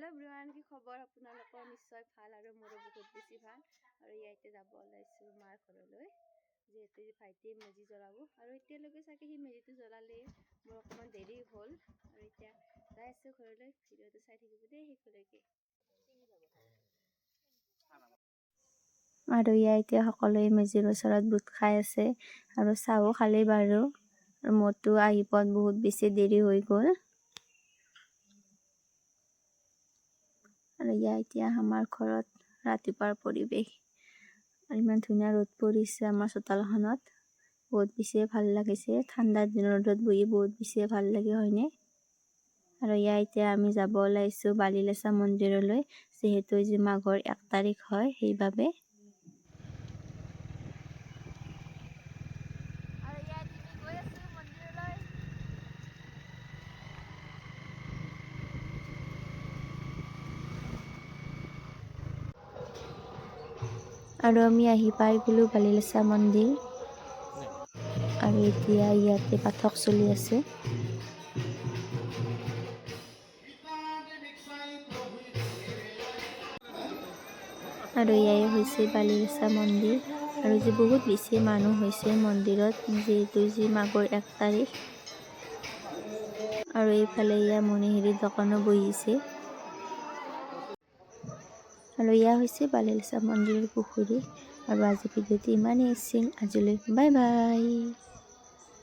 Hello everyone की खबर আপোনালোকৰ নিশ্চয় ভাল আৰু মোৰো বহুত বেছি ভাল আৰু ইয়াতে যাব ওলাইছো মাৰ ঘৰলৈ যেহেতু ভাইটিয়ে মেজি জ্বলাব আৰু এতিয়ালৈকে চাগে সি মেজিটো জ্বলালে মোৰ অকমান দেৰি হ'ল আৰু এতিয়া যাই আছো ঘৰলৈ ভিডিঅ'টো চাই থাকিব দেই শেষলৈকে আৰু এতিয়া সকলোৱে মেজিৰ ওচৰত বুট খাই আছে আৰু চাহো খালে বাৰু আৰু মোৰতো আহি পোৱাত বহুত বেছি দেৰি হৈ গ'ল আৰু এতিয়া আমাৰ ঘৰত ৰাতিপুৱাৰ পৰিৱেশ আৰু ইমান ধুনীয়া ৰ'দ পৰিছে আমাৰ চোতালখনত বহুত বেছি ভাল লাগিছে ঠাণ্ডাৰ দিনৰ ৰ'দত বহি বহুত বেছি ভাল লাগে হয়নে আৰু এতিয়া আমি যাব ওলাইছো বালিলেচা মন্দিৰলৈ যেহেতু আজি মাঘৰ 1 তাৰিখ হয় সেইবাবে আৰু আমি আহি পাই গ'লো বালিলেচা মন্দিৰ আৰু এতিয়া ইয়াতে পাঠক চলি আছে আৰু এয়াই হৈছে বালিলেচা মন্দিৰ আৰু যে বহুত বেছি মানুহ হৈছে মন্দিৰত যেহেতু যে মাঘৰ 1 তাৰিখ আৰু এইফালে ইয়া মণিহাৰী দোকানো বহিছে আৰু ইয়া হৈছে বালিলেচা মন্দিৰৰ পুখুৰী আৰু আজি ভিডিঅ'টো ইমানেই আছিল আজিলৈ বাই বাই।